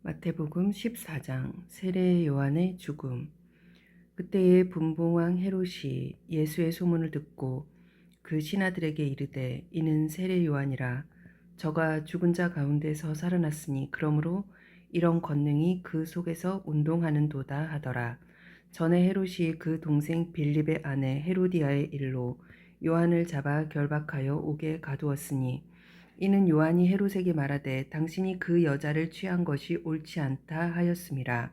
마태복음 14장 세례 요한의 죽음. 그때에 분봉왕 헤롯이 예수의 소문을 듣고 그 신하들에게 이르되 이는 세례 요한이라. 저가 죽은 자 가운데서 살아났으니 그러므로 이런 권능이 그 속에서 운동하는도다 하더라. 전에 헤롯이 그 동생 빌립의 아내 헤로디아의 일로 요한을 잡아 결박하여 옥에 가두었으니 이는 요한이 헤롯에게 말하되 당신이 그 여자를 취한 것이 옳지 않다 하였음이라.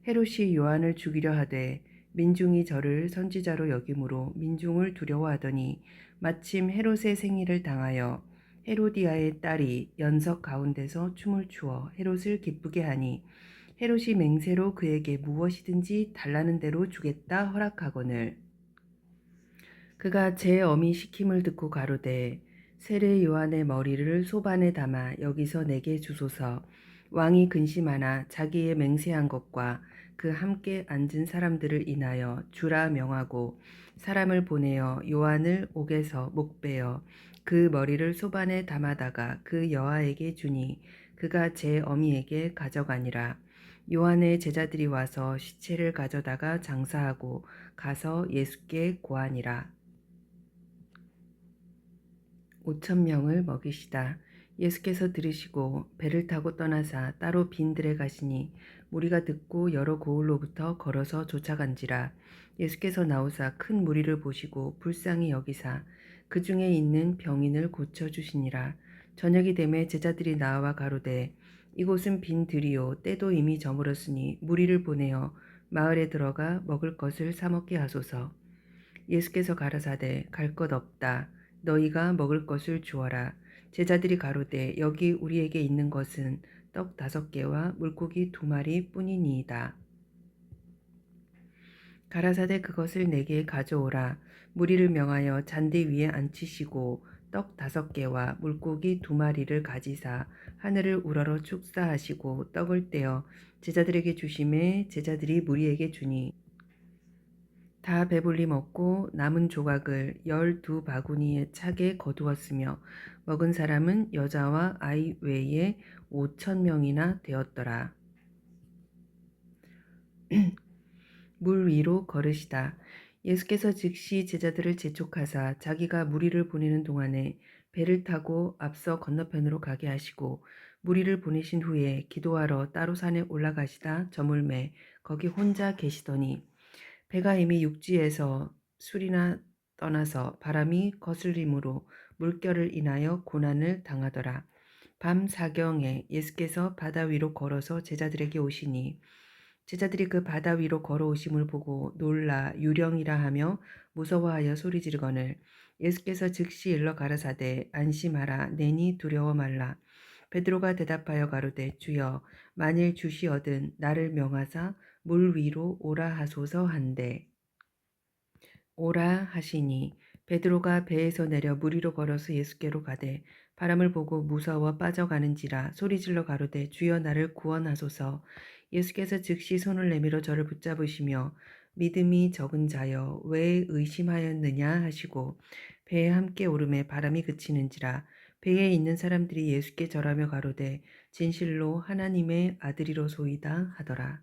헤롯이 요한을 죽이려 하되 민중이 저를 선지자로 여김으로 민중을 두려워하더니 마침 헤롯의 생일을 당하여 헤로디아의 딸이 연석 가운데서 춤을 추어 헤롯을 기쁘게 하니 헤롯이 맹세로 그에게 무엇이든지 달라는 대로 주겠다 허락하거늘 그가 제 어미 시킴을 듣고 가로되 세례 요한의 머리를 소반에 담아 여기서 내게 주소서. 왕이 근심하나 자기의 맹세한 것과 그 함께 앉은 사람들을 인하여 주라 명하고 사람을 보내어 요한을 옥에서 목베어 그 머리를 소반에 담아다가 그 여아에게 주니 그가 제 어미에게 가져가니라. 요한의 제자들이 와서 시체를 가져다가 장사하고 가서 예수께 고하니라. 5,000명을 먹이시다. 예수께서 들으시고 배를 타고 떠나사 따로 빈 들에 가시니 무리가 듣고 여러 고을로부터 걸어서 쫓아간지라. 예수께서 나오사 큰 무리를 보시고 불쌍히 여기사 그 중에 있는 병인을 고쳐주시니라. 저녁이 되매 제자들이 나와 가로되 이곳은 빈 들이요 때도 이미 저물었으니 무리를 보내어 마을에 들어가 먹을 것을 사 먹게 하소서. 예수께서 가라사대 갈 것 없다. 너희가 먹을 것을 주어라. 제자들이 가로되 여기 우리에게 있는 것은 떡 5개와 물고기 2마리 뿐이니이다. 가라사대 그것을 내게 가져오라. 무리를 명하여 잔디 위에 앉히시고 떡 5개와 물고기 2마리를 가지사 하늘을 우러러 축사하시고 떡을 떼어 제자들에게 주심에 제자들이 무리에게 주니 다 배불리 먹고 남은 조각을 12바구니에 차게 거두었으며 먹은 사람은 여자와 아이 외에 5,000명이나 되었더라. 물 위로 걸으시다. 예수께서 즉시 제자들을 재촉하사 자기가 무리를 보내는 동안에 배를 타고 앞서 건너편으로 가게 하시고 무리를 보내신 후에 기도하러 따로 산에 올라가시다 저물매 거기 혼자 계시더니 배가 이미 육지에서 술이나 떠나서 바람이 거슬림으로 물결을 인하여 고난을 당하더라. 밤 사경에 예수께서 바다 위로 걸어서 제자들에게 오시니 제자들이 그 바다 위로 걸어오심을 보고 놀라 유령이라 하며 무서워하여 소리 지르거늘 예수께서 즉시 일러 가라사대 안심하라 내니 두려워 말라. 베드로가 대답하여 가로되 주여 만일 주시어든 나를 명하사 물 위로 오라 하소서 한데 오라 하시니 베드로가 배에서 내려 물 위로 걸어서 예수께로 가되 바람을 보고 무서워 빠져가는지라 소리질러 가로되 주여 나를 구원하소서. 예수께서 즉시 손을 내밀어 저를 붙잡으시며 믿음이 적은 자여 왜 의심하였느냐 하시고 배에 함께 오름에 바람이 그치는지라. 배에 있는 사람들이 예수께 절하며 가로되 진실로 하나님의 아들이로소이다 하더라.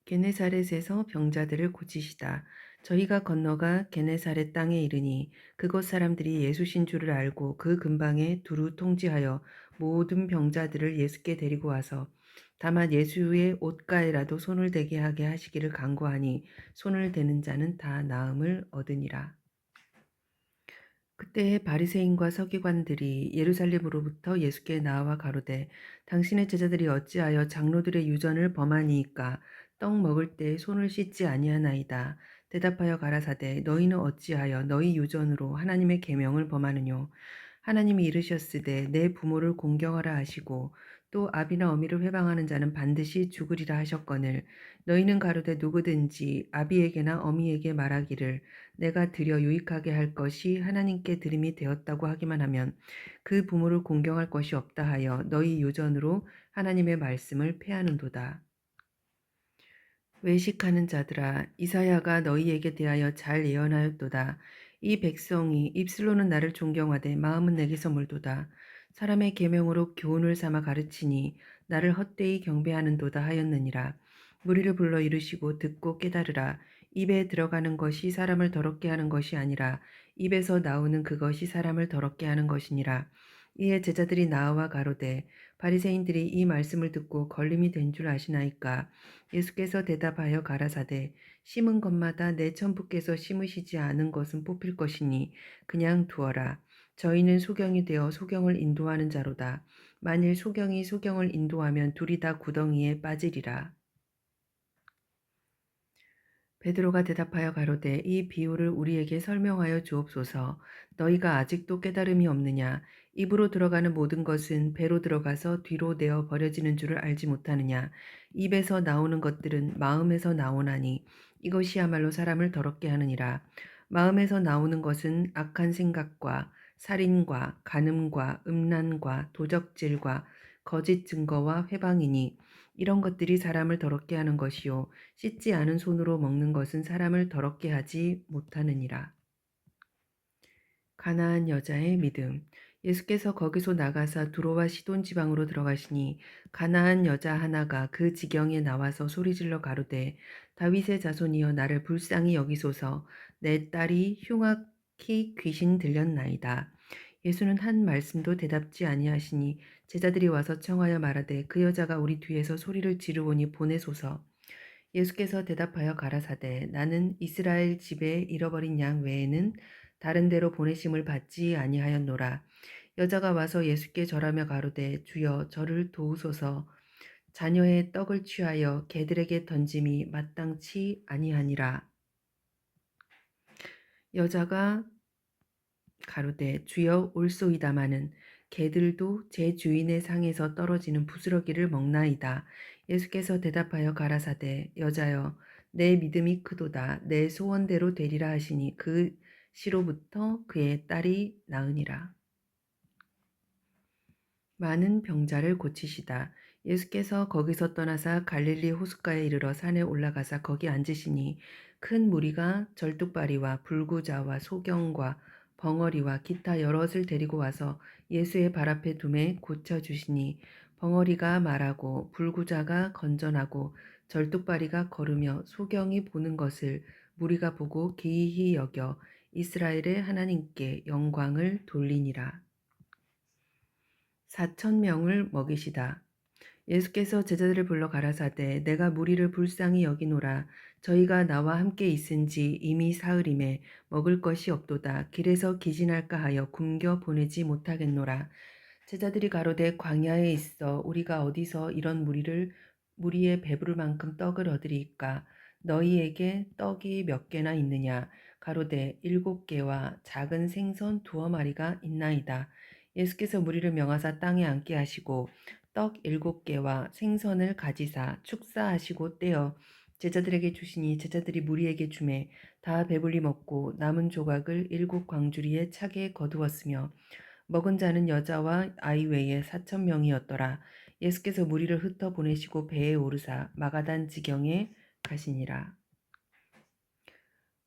게네사렛에서 병자들을 고치시다. 저희가 건너가 게네사렛 땅에 이르니 그곳 사람들이 예수신 줄을 알고 그 근방에 두루 통지하여 모든 병자들을 예수께 데리고 와서 다만 예수의 옷가에라도 손을 대게 하게 하시기를 간구하니 손을 대는 자는 다 나음을 얻으니라. 그때 바리새인과 서기관들이 예루살렘으로부터 예수께 나와 가로되 당신의 제자들이 어찌하여 장로들의 유전을 범하니이까 떡 먹을 때 손을 씻지 아니하나이다. 대답하여 가라사대 너희는 어찌하여 너희 유전으로 하나님의 계명을 범하느뇨. 하나님이 이르셨으되 내 부모를 공경하라 하시고 또 아비나 어미를 회방하는 자는 반드시 죽으리라 하셨거늘 너희는 가로되 누구든지 아비에게나 어미에게 말하기를 내가 드려 유익하게 할 것이 하나님께 드림이 되었다고 하기만 하면 그 부모를 공경할 것이 없다 하여 너희 유전으로 하나님의 말씀을 폐하는도다. 외식하는 자들아 이사야가 너희에게 대하여 잘 예언하였도다. 이 백성이 입술로는 나를 존경하되 마음은 내게서 멀도다. 사람의 계명으로 교훈을 삼아 가르치니 나를 헛되이 경배하는도다 하였느니라. 무리를 불러 이르시고 듣고 깨달으라. 입에 들어가는 것이 사람을 더럽게 하는 것이 아니라 입에서 나오는 그것이 사람을 더럽게 하는 것이니라. 이에 제자들이 나와 가로되 바리새인들이 이 말씀을 듣고 걸림이 된 줄 아시나이까. 예수께서 대답하여 가라사대 심은 것마다 내 천부께서 심으시지 않은 것은 뽑힐 것이니 그냥 두어라. 저희는 소경이 되어 소경을 인도하는 자로다. 만일 소경이 소경을 인도하면 둘이 다 구덩이에 빠지리라. 베드로가 대답하여 가로되 이 비유를 우리에게 설명하여 주옵소서. 너희가 아직도 깨달음이 없느냐? 입으로 들어가는 모든 것은 배로 들어가서 뒤로 내어 버려지는 줄을 알지 못하느냐? 입에서 나오는 것들은 마음에서 나오나니 이것이야말로 사람을 더럽게 하느니라. 마음에서 나오는 것은 악한 생각과 살인과 간음과 음란과 도적질과 거짓 증거와 회방이니 이런 것들이 사람을 더럽게 하는 것이요 씻지 않은 손으로 먹는 것은 사람을 더럽게 하지 못하느니라. 가나안 여자의 믿음. 예수께서 거기서 나가사 두로와 시돈 지방으로 들어가시니 가나안 여자 하나가 그 지경에 나와서 소리질러 가로되 다윗의 자손이여 나를 불쌍히 여기소서. 내 딸이 흉악히 귀신 들렸나이다. 예수는 한 말씀도 대답지 아니하시니 제자들이 와서 청하여 말하되 그 여자가 우리 뒤에서 소리를 지르오니 보내소서. 예수께서 대답하여 가라사대 나는 이스라엘 집에 잃어버린 양 외에는 다른 데로 보내심을 받지 아니하였노라. 여자가 와서 예수께 절하며 가로되 주여 저를 도우소서. 자녀의 떡을 취하여 개들에게 던짐이 마땅치 아니하니라. 여자가 가로되 주여 올소이다마는 개들도 제 주인의 상에서 떨어지는 부스러기를 먹나이다. 예수께서 대답하여 가라사대 여자여 내 믿음이 크도다. 내 소원대로 되리라 하시니 그 시로부터 그의 딸이 나으니라. 많은 병자를 고치시다. 예수께서 거기서 떠나사 갈릴리 호숫가에 이르러 산에 올라가사 거기 앉으시니 큰 무리가 절뚝발이와 불구자와 소경과 벙어리와 기타 여럿을 데리고 와서 예수의 발 앞에 두매 고쳐주시니 벙어리가 말하고 불구자가 건전하고 절뚝발이가 걸으며 소경이 보는 것을 무리가 보고 기이히 여겨 이스라엘의 하나님께 영광을 돌리니라. 4,000명을 먹이시다. 예수께서 제자들을 불러 가라사대 내가 무리를 불쌍히 여기노라. 저희가 나와 함께 있은지 이미 사흘임에 먹을 것이 없도다. 길에서 기진할까 하여 굶겨 보내지 못하겠노라. 제자들이 가로되 광야에 있어 우리가 어디서 이런 무리의 배부를 만큼 떡을 얻으리이까. 너희에게 떡이 몇 개나 있느냐. 가로되 7개와 작은 생선 2마리가 있나이다. 예수께서 무리를 명하사 땅에 앉게 하시고 떡 7개와 생선을 가지사 축사하시고 떼어 제자들에게 주시니 제자들이 무리에게 주매 다 배불리 먹고 남은 조각을 7광주리에 차게 거두었으며 먹은 자는 여자와 아이 외에 4,000명이었더라. 예수께서 무리를 흩어 보내시고 배에 오르사 마가단 지경에 가시니라.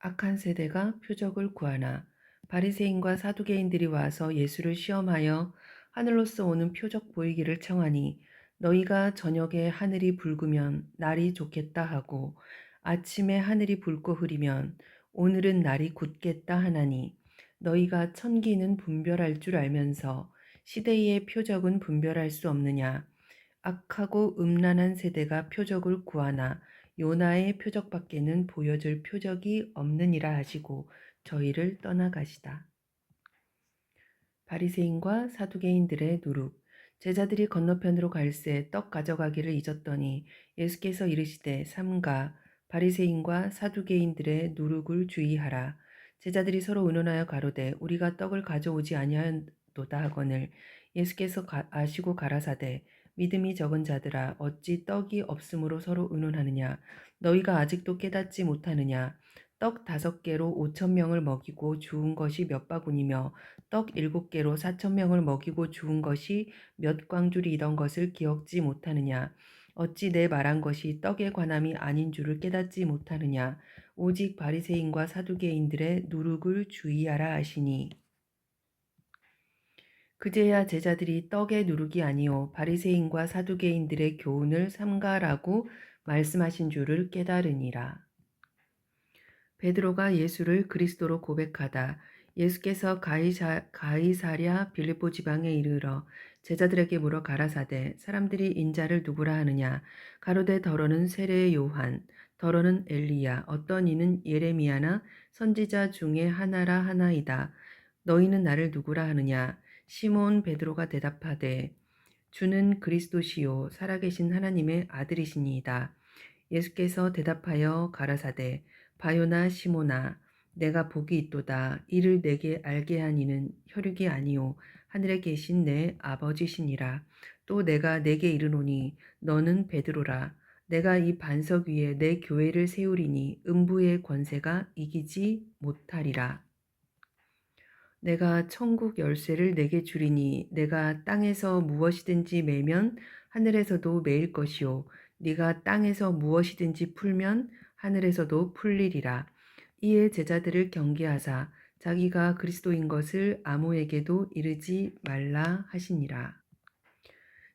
악한 세대가 표적을 구하나. 바리새인과 사두개인들이 와서 예수를 시험하여 하늘로서 오는 표적 보이기를 청하니 너희가 저녁에 하늘이 붉으면 날이 좋겠다 하고 아침에 하늘이 붉고 흐리면 오늘은 날이 굳겠다 하나니 너희가 천기는 분별할 줄 알면서 시대의 표적은 분별할 수 없느냐. 악하고 음란한 세대가 표적을 구하나 요나의 표적밖에는 보여줄 표적이 없느니라 하시고 저희를 떠나가시다. 바리새인과 사두개인들의 누룩. 제자들이 건너편으로 갈새 떡 가져가기를 잊었더니 예수께서 이르시되 삼가 바리새인과 사두개인들의 누룩을 주의하라. 제자들이 서로 의논하여 가로되 우리가 떡을 가져오지 아니하였도다 하거늘 예수께서 아시고 가라사대 믿음이 적은 자들아 어찌 떡이 없으므로 서로 의논하느냐. 너희가 아직도 깨닫지 못하느냐. 떡 5개로 5,000명을 먹이고 주운 것이 몇 바구니며 떡 7개로 4,000명을 먹이고 주운 것이 몇 광줄이던 것을 기억지 못하느냐. 어찌 내 말한 것이 떡에 관함이 아닌 줄을 깨닫지 못하느냐. 오직 바리새인과 사두개인들의 누룩을 주의하라 하시니 그제야 제자들이 떡의 누룩이 아니요 바리새인과 사두개인들의 교훈을 삼가라고 말씀하신 줄을 깨달으니라. 베드로가 예수를 그리스도로 고백하다 예수께서 가이사랴 빌립보 지방에 이르러 제자들에게 물어 가라사대 사람들이 인자를 누구라 하느냐 가로되 더러는 세례 요한 더러는 엘리야 어떤 이는 예레미야나 선지자 중에 하나라 하나이다. 너희는 나를 누구라 하느냐 시몬 베드로가 대답하되 주는 그리스도시요 살아계신 하나님의 아들이시니이다. 예수께서 대답하여 가라사대 바요나 시모나 내가 복이 있도다. 이를 내게 알게 한 이는 혈육이 아니요 하늘에 계신 내 아버지시니라. 또 내가 내게 이르노니 너는 베드로라. 내가 이 반석 위에 내 교회를 세우리니 음부의 권세가 이기지 못하리라. 내가 천국 열쇠를 내게 주리니 내가 땅에서 무엇이든지 매면 하늘에서도 매일 것이요 네가 땅에서 무엇이든지 풀면 하늘에서도 풀리리라. 이에 제자들을 경계하사 자기가 그리스도인 것을 아무에게도 이르지 말라 하시니라.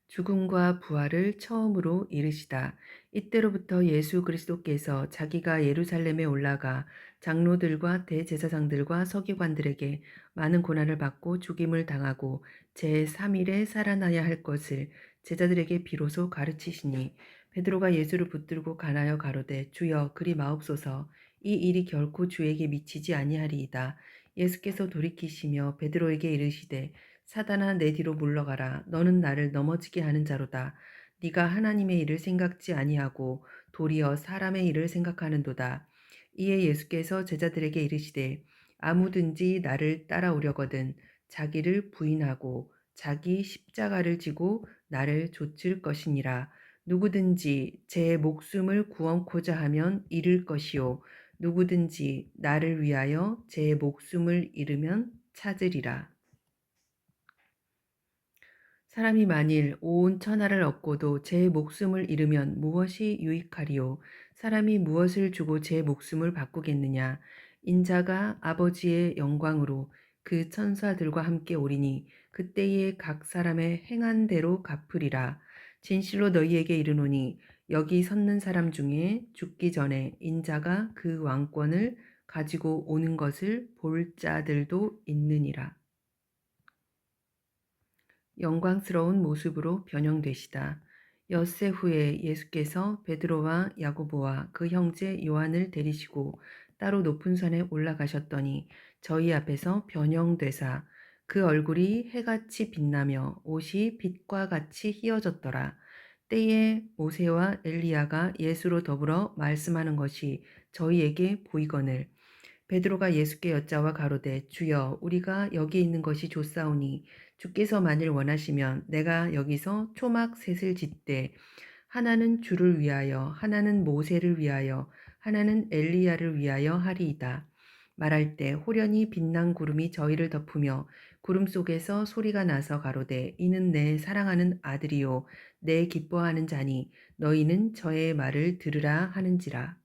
죽음과 부활을 처음으로 이르시다. 이때로부터 예수 그리스도께서 자기가 예루살렘에 올라가 장로들과 대제사장들과 서기관들에게 많은 고난을 받고 죽임을 당하고 제3일에 살아나야 할 것을 제자들에게 비로소 가르치시니 베드로가 예수를 붙들고 가나여 가로되 주여 그리 마옵소서 이 일이 결코 주에게 미치지 아니하리이다. 예수께서 돌이키시며 베드로에게 이르시되 사단아 내 뒤로 물러가라. 너는 나를 넘어지게 하는 자로다. 네가 하나님의 일을 생각지 아니하고 도리어 사람의 일을 생각하는도다. 이에 예수께서 제자들에게 이르시되 아무든지 나를 따라오려거든 자기를 부인하고 자기 십자가를 지고 나를 좇을 것이니라. 누구든지 제 목숨을 구원코자 하면 잃을 것이요 누구든지 나를 위하여 제 목숨을 잃으면 찾으리라. 사람이 만일 온 천하를 얻고도 제 목숨을 잃으면 무엇이 유익하리요? 사람이 무엇을 주고 제 목숨을 바꾸겠느냐? 인자가 아버지의 영광으로 그 천사들과 함께 오리니 그때에 각 사람의 행한 대로 갚으리라. 진실로 너희에게 이르노니 여기 섰는 사람 중에 죽기 전에 인자가 그 왕권을 가지고 오는 것을 볼 자들도 있느니라. 영광스러운 모습으로 변형되시다. 엿새 후에 예수께서 베드로와 야고보와 그 형제 요한을 데리시고 따로 높은 산에 올라가셨더니 저희 앞에서 변형되사 그 얼굴이 해같이 빛나며 옷이 빛과 같이 휘어졌더라. 때에 모세와 엘리야가 예수로 더불어 말씀하는 것이 저희에게 보이거늘 베드로가 예수께 여짜와 가로되 주여 우리가 여기 있는 것이 좋사오니 주께서 만일 원하시면 내가 여기서 초막 셋을 짓되 하나는 주를 위하여 하나는 모세를 위하여 하나는 엘리야를 위하여 하리이다. 말할 때 호련히 빛난 구름이 저희를 덮으며 구름 속에서 소리가 나서 가로되 이는 내 사랑하는 아들이요 내 기뻐하는 자니 너희는 저의 말을 들으라 하는지라.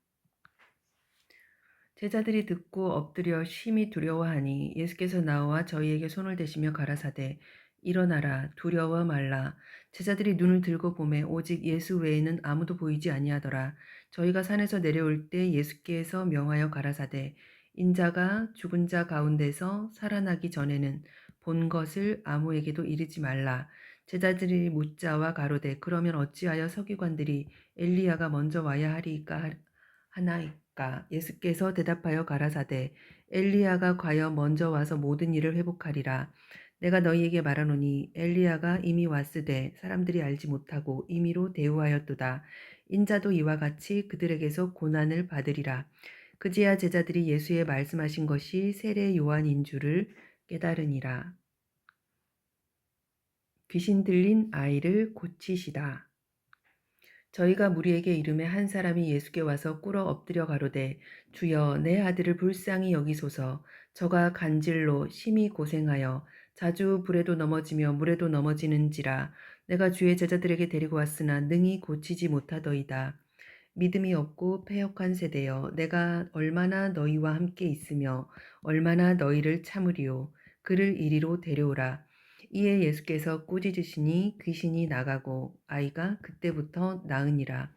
제자들이 듣고 엎드려 심히 두려워하니 예수께서 나와 저희에게 손을 대시며 가라사대 일어나라 두려워 말라. 제자들이 눈을 들고 보매 오직 예수 외에는 아무도 보이지 아니하더라. 저희가 산에서 내려올 때 예수께서 명하여 가라사대 인자가 죽은 자 가운데서 살아나기 전에는 본 것을 아무에게도 이르지 말라. 제자들이 묻자와 가로되 그러면 어찌하여 서기관들이 엘리야가 먼저 와야 하리이까 하나이까. 예수께서 대답하여 가라사대 엘리야가 과연 먼저 와서 모든 일을 회복하리라. 내가 너희에게 말하노니 엘리야가 이미 왔으되 사람들이 알지 못하고 임의로 대우하였도다. 인자도 이와 같이 그들에게서 고난을 받으리라. 그제야 제자들이 예수의 말씀하신 것이 세례 요한인 줄을 깨달으니라. 귀신 들린 아이를 고치시다. 저희가 무리에게 이름에 한 사람이 예수께 와서 꿇어 엎드려 가로되 주여 내 아들을 불쌍히 여기소서. 저가 간질로 심히 고생하여 자주 불에도 넘어지며 물에도 넘어지는지라. 내가 주의 제자들에게 데리고 왔으나 능히 고치지 못하더이다. 믿음이 없고 패역한 세대여 내가 얼마나 너희와 함께 있으며 얼마나 너희를 참으리요. 그를 이리로 데려오라. 이에 예수께서 꾸짖으시니 귀신이 나가고 아이가 그때부터 나으니라.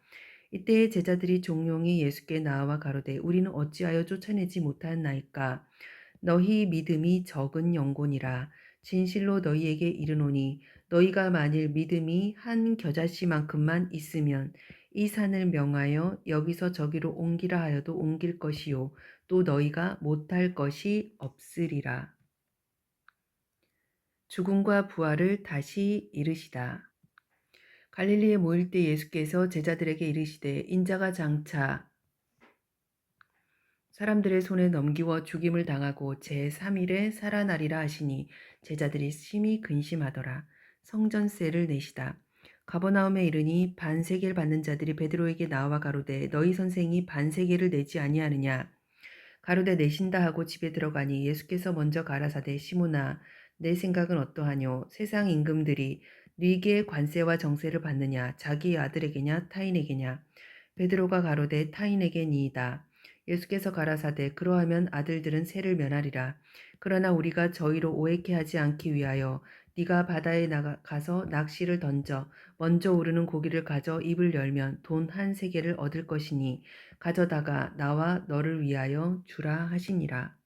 이때에 제자들이 종용이 예수께 나와 가로되 우리는 어찌하여 쫓아내지 못하나이까. 너희 믿음이 적은 영혼이라. 진실로 너희에게 이르노니 너희가 만일 믿음이 한 겨자씨만큼만 있으면 이 산을 명하여 여기서 저기로 옮기라 하여도 옮길 것이요 또 너희가 못할 것이 없으리라. 죽음과 부활을 다시 이르시다. 갈릴리에 모일 때 예수께서 제자들에게 이르시되 인자가 장차 사람들의 손에 넘기워 죽임을 당하고 제3일에 살아나리라 하시니 제자들이 심히 근심하더라. 성전세를 내시다. 가버나움에 이르니 반세계를 받는 자들이 베드로에게 나와 가로되 너희 선생이 반세계를 내지 아니하느냐. 가로되 내신다 하고 집에 들어가니 예수께서 먼저 가라사대 시몬아 내 생각은 어떠하뇨. 세상 임금들이 네게 관세와 정세를 받느냐 자기 아들에게냐 타인에게냐. 베드로가 가로되 타인에게니이다. 예수께서 가라사대 그러하면 아들들은 세를 면하리라. 그러나 우리가 저희로 오해케 하지 않기 위하여 네가 바다에 나가서 낚시를 던져 먼저 오르는 고기를 가져 입을 열면 돈 한 세겔을 얻을 것이니 가져다가 나와 너를 위하여 주라 하시니라.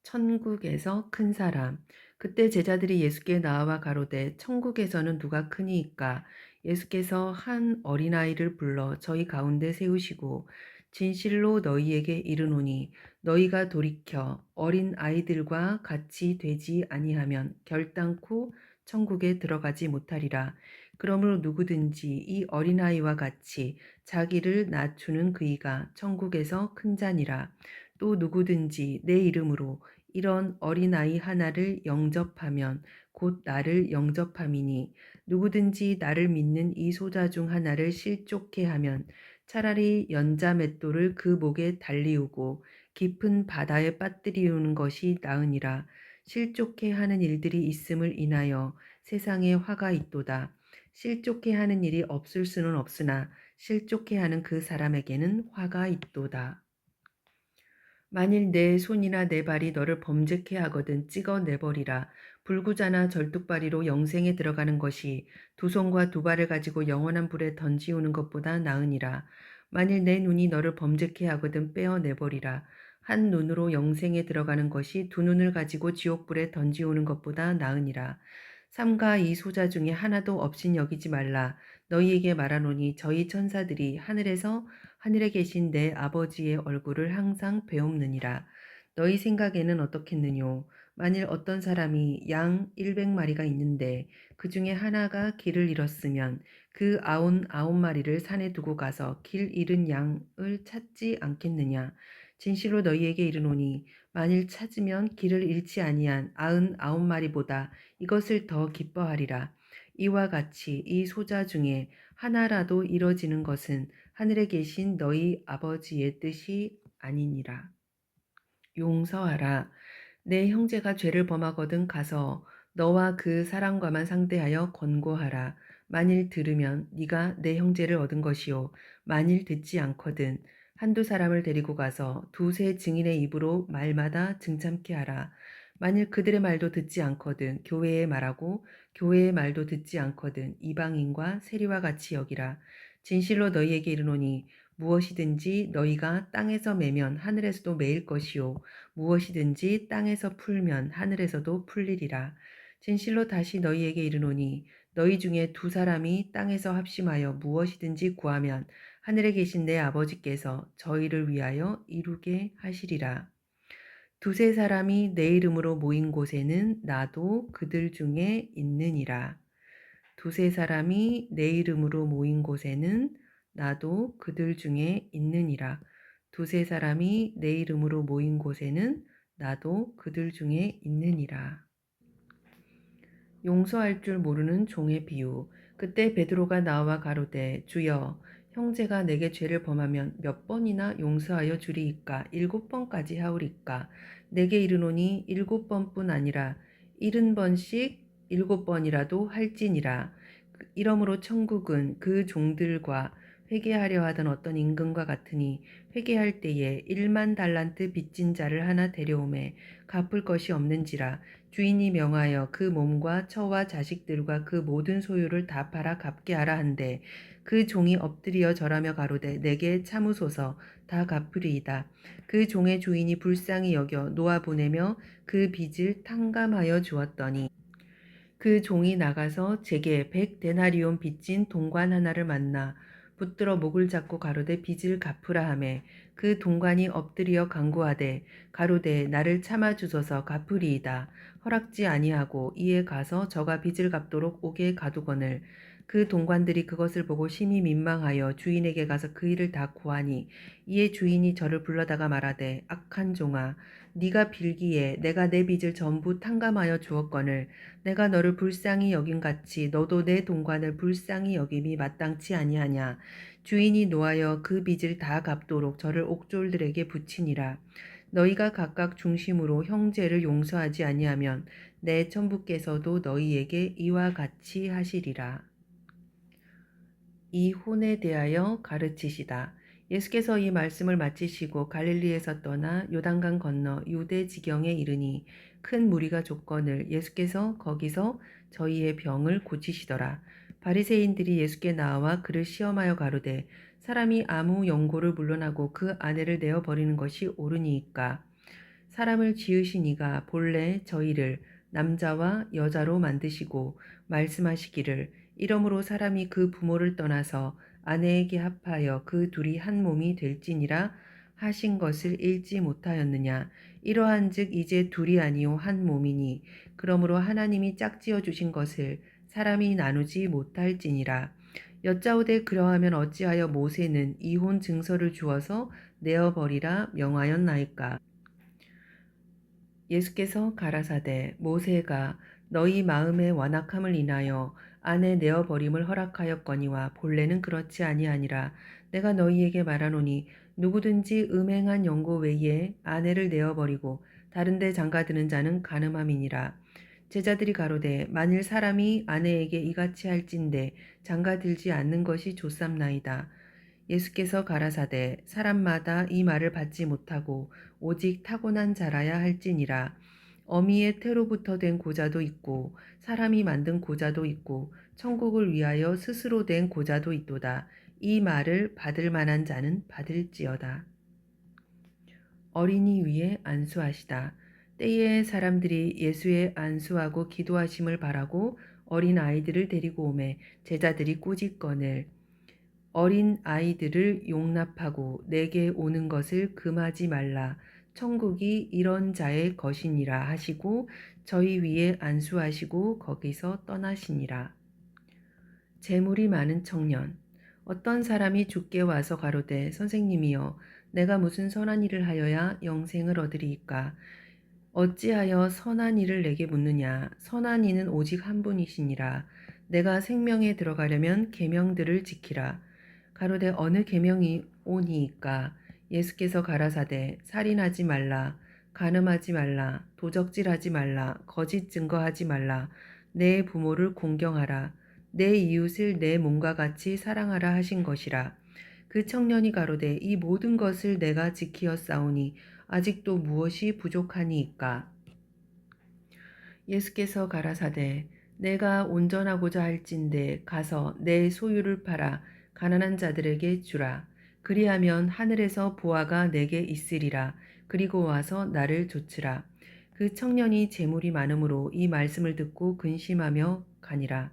천국에서 큰 사람. 그때 제자들이 예수께 나와 가로되 천국에서는 누가 크니이까. 예수께서 한 어린아이를 불러 저희 가운데 세우시고 진실로 너희에게 이르노니 너희가 돌이켜 어린 아이들과 같이 되지 아니하면 결단코 천국에 들어가지 못하리라. 그러므로 누구든지 이 어린아이와 같이 자기를 낮추는 그이가 천국에서 큰 자니라. 또 누구든지 내 이름으로 이런 어린아이 하나를 영접하면 곧 나를 영접함이니 누구든지 나를 믿는 이 소자 중 하나를 실족해 하면 차라리 연자 맷돌을 그 목에 달리우고 깊은 바다에 빠뜨리우는 것이 나으니라. 실족해 하는 일들이 있음을 인하여 세상에 화가 있도다. 실족해 하는 일이 없을 수는 없으나 실족해 하는 그 사람에게는 화가 있도다. 만일 내 손이나 내 발이 너를 범죄케 하거든 찍어내버리라. 불구자나 절뚝발이로 영생에 들어가는 것이 두 손과 두 발을 가지고 영원한 불에 던지우는 것보다 나으니라. 만일 내 눈이 너를 범죄케 하거든 빼어내버리라. 한 눈으로 영생에 들어가는 것이 두 눈을 가지고 지옥불에 던지우는 것보다 나으니라. 삼가 이 소자 중에 하나도 없인 여기지 말라. 너희에게 말하노니 저희 천사들이 하늘에 계신 내 아버지의 얼굴을 항상 배옵느니라. 너희 생각에는 어떻겠느뇨? 만일 어떤 사람이 양 100마리가 있는데 그 중에 하나가 길을 잃었으면 그 99마리를 산에 두고 가서 길 잃은 양을 찾지 않겠느냐? 진실로 너희에게 이르노니 만일 찾으면 길을 잃지 아니한 99마리보다 이것을 더 기뻐하리라. 이와 같이 이 소자 중에 하나라도 이뤄지는 것은 하늘에 계신 너희 아버지의 뜻이 아니니라. 용서하라. 내 형제가 죄를 범하거든 가서 너와 그 사람과만 상대하여 권고하라. 만일 들으면 네가 내 형제를 얻은 것이요. 만일 듣지 않거든 한두 사람을 데리고 가서 두세 증인의 입으로 말마다 증참케 하라. 만일 그들의 말도 듣지 않거든 교회의 말하고 교회의 말도 듣지 않거든 이방인과 세리와 같이 여기라. 진실로 너희에게 이르노니 무엇이든지 너희가 땅에서 매면 하늘에서도 매일 것이요 무엇이든지 땅에서 풀면 하늘에서도 풀리리라. 진실로 다시 너희에게 이르노니 너희 중에 두 사람이 땅에서 합심하여 무엇이든지 구하면 하늘에 계신 내 아버지께서 저희를 위하여 이루게 하시리라. 두세 사람이 내 이름으로 모인 곳에는 나도 그들 중에 있느니라. 두세 사람이 내 이름으로 모인 곳에는 나도 그들 중에 있느니라. 두세 사람이 내 이름으로 모인 곳에는 나도 그들 중에 있느니라. 용서할 줄 모르는 종의 비유. 그때 베드로가 나와 가로되 주여 형제가 내게 죄를 범하면 몇 번이나 용서하여 주리이까 7번까지 하오리까. 내게 이르노니 7번뿐 아니라 70번씩 7번이라도 할지니라. 이러므로 천국은 그 종들과 회개하려 하던 어떤 임금과 같으니 회개할 때에 1만 달란트 빚진 자를 하나 데려오매 갚을 것이 없는지라 주인이 명하여 그 몸과 처와 자식들과 그 모든 소유를 다 팔아 갚게 하라 한데 그 종이 엎드려 절하며 가로되 내게 참으소서 다 갚으리이다. 그 종의 주인이 불쌍히 여겨 놓아 보내며 그 빚을 탕감하여 주었더니 그 종이 나가서 제게 100데나리온 빚진 동관 하나를 만나 붙들어 목을 잡고 가로되 빚을 갚으라 하매 그 동관이 엎드려 간구하되 가로되 나를 참아 주소서 갚으리이다. 허락지 아니하고 이에 가서 저가 빚을 갚도록 옥에 가두거늘 그 동관들이 그것을 보고 심히 민망하여 주인에게 가서 그 일을 다 고하니 이에 주인이 저를 불러다가 말하되 악한 종아 네가 빌기에 내가 내 빚을 전부 탕감하여 주었거늘 내가 너를 불쌍히 여긴 같이 너도 내 동관을 불쌍히 여김이 마땅치 아니하냐. 주인이 노하여 그 빚을 다 갚도록 저를 옥졸들에게 붙이니라. 너희가 각각 중심으로 형제를 용서하지 아니하면 내 천부께서도 너희에게 이와 같이 하시리라. 이혼에 대하여 가르치시다. 예수께서 이 말씀을 마치시고 갈릴리에서 떠나 요단강 건너 유대 지경에 이르니 큰 무리가 족건을 예수께서 거기서 저희의 병을 고치시더라. 바리새인들이 예수께 나와 그를 시험하여 가로되 사람이 아무 연고를 물러나고 그 아내를 내어 버리는 것이 옳으니이까 사람을 지으신 이가 본래 저희를 남자와 여자로 만드시고 말씀하시기를 이러므로 사람이 그 부모를 떠나서 아내에게 합하여 그 둘이 한 몸이 될지니라 하신 것을 읽지 못하였느냐. 이러한즉 이제 둘이 아니요 한 몸이니 그러므로 하나님이 짝지어 주신 것을 사람이 나누지 못할지니라. 여짜오되 그러하면 어찌하여 모세는 이혼 증서를 주어서 내어버리라 명하였나이까. 예수께서 가라사대 모세가 너희 마음의 완악함을 인하여 아내 내어 버림을 허락하였거니와 본래는 그렇지 아니하니라. 내가 너희에게 말하노니 누구든지 음행한 연고 외에 아내를 내어 버리고 다른 데 장가드는 자는 간음함이니라. 제자들이 가로되 만일 사람이 아내에게 이같이 할진대 장가들지 않는 것이 좋삼나이다. 예수께서 가라사대 사람마다 이 말을 받지 못하고 오직 타고난 자라야 할지니라. 어미의 태로부터 된 고자도 있고 사람이 만든 고자도 있고 천국을 위하여 스스로 된 고자도 있도다. 이 말을 받을 만한 자는 받을지어다. 어린이 위에 안수하시다. 때에 사람들이 예수의 안수하고 기도하심을 바라고 어린 아이들을 데리고 오매 제자들이 꾸짖거늘 어린 아이들을 용납하고 내게 오는 것을 금하지 말라. 천국이 이런 자의 것이니라 하시고 저희 위에 안수하시고 거기서 떠나시니라. 재물이 많은 청년. 어떤 사람이 주께 와서 가로되 선생님이여 내가 무슨 선한 일을 하여야 영생을 얻으리이까. 어찌하여 선한 일을 내게 묻느냐. 선한 이는 오직 한 분이시니라. 내가 생명에 들어가려면 계명들을 지키라. 가로되 어느 계명이 오니이까. 예수께서 가라사대 살인하지 말라. 간음하지 말라. 도적질하지 말라. 거짓 증거하지 말라. 내 부모를 공경하라. 내 이웃을 내 몸과 같이 사랑하라 하신 것이라. 그 청년이 가로되 이 모든 것을 내가 지키었사오니 아직도 무엇이 부족하니이까. 예수께서 가라사대 내가 온전하고자 할진대 가서 내 소유를 팔아 가난한 자들에게 주라. 그리하면 하늘에서 보화가 내게 있으리라. 그리고 와서 나를 좇으라. 그 청년이 재물이 많음으로 이 말씀을 듣고 근심하며 가니라.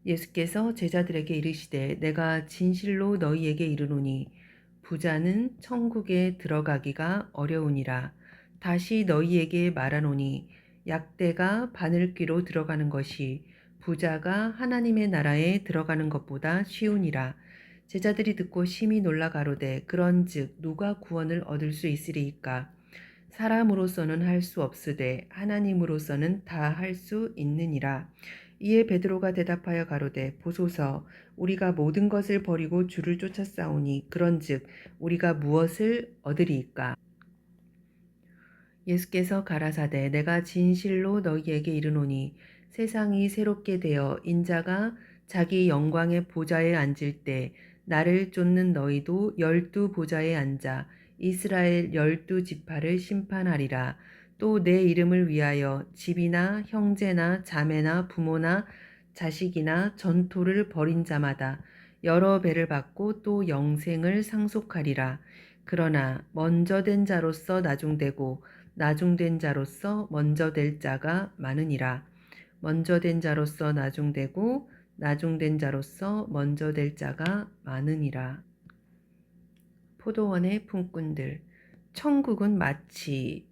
예수께서 제자들에게 이르시되 내가 진실로 너희에게 이르노니 부자는 천국에 들어가기가 어려우니라. 다시 너희에게 말하노니 약대가 바늘귀로 들어가는 것이 부자가 하나님의 나라에 들어가는 것보다 쉬우니라. 제자들이 듣고 심히 놀라 가로되 그런즉 누가 구원을 얻을 수 있으리이까. 사람으로서는 할 수 없으되 하나님으로서는 다 할 수 있느니라. 이에 베드로가 대답하여 가로되 보소서 우리가 모든 것을 버리고 주를 쫓아싸우니 그런즉 우리가 무엇을 얻으리이까. 예수께서 가라사대 내가 진실로 너희에게 이르노니 세상이 새롭게 되어 인자가 자기 영광의 보좌에 앉을 때 나를 쫓는 너희도 12보좌에 앉아 이스라엘 12지파를 심판하리라. 또 내 이름을 위하여 집이나 형제나 자매나 부모나 자식이나 전토를 벌인 자마다 여러 배를 받고 또 영생을 상속하리라. 그러나 먼저 된 자로서 나중되고 나중된 자로서 먼저 될 자가 많으니라. 먼저 된 자로서 나중되고 나중된 자로서 먼저 될 자가 많으니라. 포도원의 품꾼들. 천국은 마치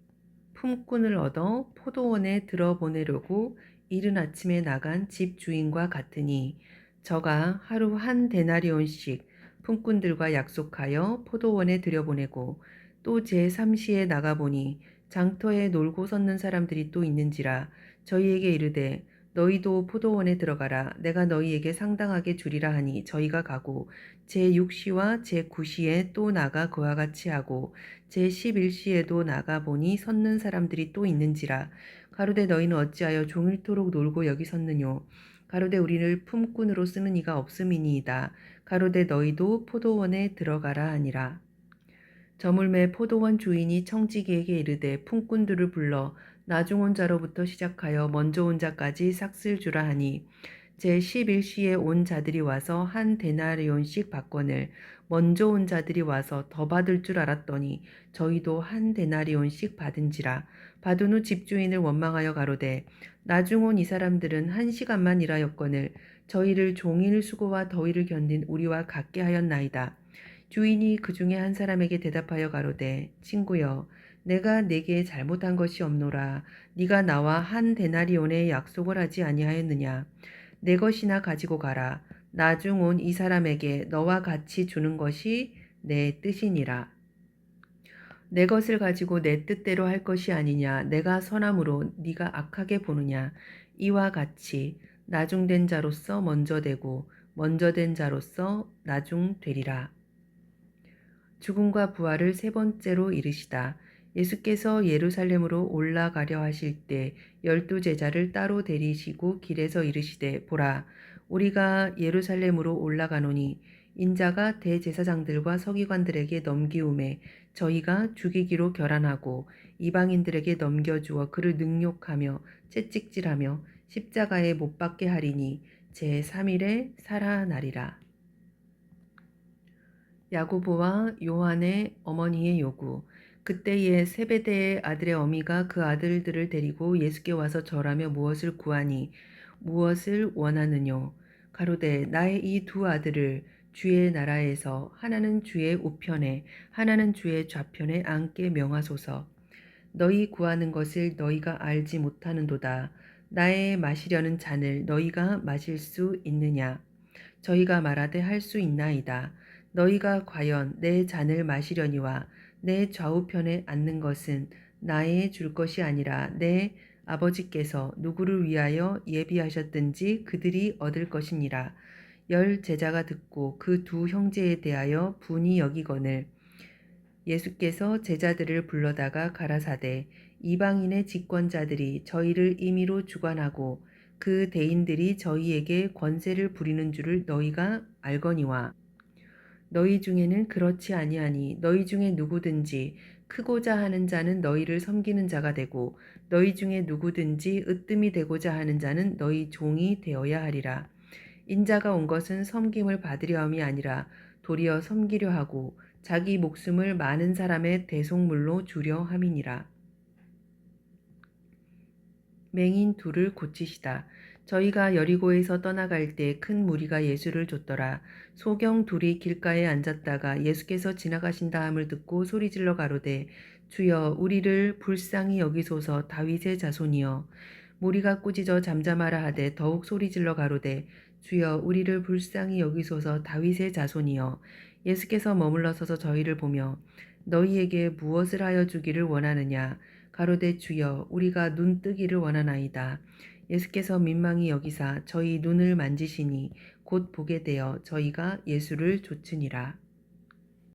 품꾼을 얻어 포도원에 들어보내려고 이른 아침에 나간 집 주인과 같으니 저가 하루 한 데나리온씩 품꾼들과 약속하여 포도원에 들여보내고 또 제3시에 나가보니 장터에 놀고 섰는 사람들이 또 있는지라 저희에게 이르되 너희도 포도원에 들어가라. 내가 너희에게 상당하게 주리라 하니 저희가 가고 제6시와 제9시에 또 나가 그와 같이 하고 제11시에도 나가보니 섰는 사람들이 또 있는지라. 가로되 너희는 어찌하여 종일토록 놀고 여기 섰느뇨. 가로되 우리를 품꾼으로 쓰는 이가 없음이니이다. 가로되 너희도 포도원에 들어가라 하니라. 저물매 포도원 주인이 청지기에게 이르되 품꾼들을 불러 나중 온 자로부터 시작하여 먼저 온 자까지 삭슬 주라 하니 제11시에 온 자들이 와서 한 데나리온씩 받거늘 먼저 온 자들이 와서 더 받을 줄 알았더니 저희도 한 데나리온씩 받은지라. 받은 후 집주인을 원망하여 가로되 나중 온 이 사람들은 1시간만 일하였거늘 저희를 종일 수고와 더위를 견딘 우리와 같게 하였나이다. 주인이 그 중에 한 사람에게 대답하여 가로되 친구여 내가 네게 잘못한 것이 없노라. 네가 나와 한 데나리온의 약속을 하지 아니하였느냐. 내 것이나 가지고 가라. 나중 온 이 사람에게 너와 같이 주는 것이 내 뜻이니라. 내 것을 가지고 내 뜻대로 할 것이 아니냐. 내가 선함으로 네가 악하게 보느냐. 이와 같이 나중된 자로서 먼저 되고 먼저 된 자로서 나중 되리라. 죽음과 부활을 세 번째로 이르시다. 예수께서 예루살렘으로 올라가려 하실 때 12제자를 따로 데리시고 길에서 이르시되 보라 우리가 예루살렘으로 올라가노니 인자가 대제사장들과 서기관들에게 넘기움에 저희가 죽이기로 결안하고 이방인들에게 넘겨주어 그를 능욕하며 채찍질하며 십자가에 못 박게 하리니 제3일에 살아나리라. 야고보와 요한의 어머니의 요구. 그때에 세베대의 아들의 어미가 그 아들들을 데리고 예수께 와서 절하며 무엇을 구하니 무엇을 원하느뇨. 가로되 나의 이 두 아들을 주의 나라에서 하나는 주의 우편에 하나는 주의 좌편에 앉게 명하소서. 너희 구하는 것을 너희가 알지 못하는도다. 나의 마시려는 잔을 너희가 마실 수 있느냐. 저희가 말하되 할 수 있나이다. 너희가 과연 내 잔을 마시려니와 내 좌우편에 앉는 것은 나의 줄 것이 아니라 내 아버지께서 누구를 위하여 예비하셨든지 그들이 얻을 것이니라. 10 제자가 듣고 그 두 형제에 대하여 분이 여기거늘 예수께서 제자들을 불러다가 가라사대 이방인의 집권자들이 저희를 임의로 주관하고 그 대인들이 저희에게 권세를 부리는 줄을 너희가 알거니와 너희 중에는 그렇지 아니하니 너희 중에 누구든지 크고자 하는 자는 너희를 섬기는 자가 되고 너희 중에 누구든지 으뜸이 되고자 하는 자는 너희 종이 되어야 하리라. 인자가 온 것은 섬김을 받으려 함이 아니라 도리어 섬기려 하고 자기 목숨을 많은 사람의 대속물로 주려 함이니라. 맹인 둘을 고치시다. 저희가 여리고에서 떠나갈 때 큰 무리가 예수를 좇더라. 소경 둘이 길가에 앉았다가 예수께서 지나가신다 함을 듣고 소리질러 가로되 주여 우리를 불쌍히 여기소서. 다윗의 자손이여. 무리가 꾸짖어 잠잠하라 하되 더욱 소리질러 가로되 주여 우리를 불쌍히 여기소서. 다윗의 자손이여. 예수께서 머물러 서서 저희를 보며 너희에게 무엇을 하여 주기를 원하느냐. 가로되 주여 우리가 눈 뜨기를 원하나이다. 예수께서 민망히 여기사 저희 눈을 만지시니 곧 보게 되어 저희가 예수를 좇으니라.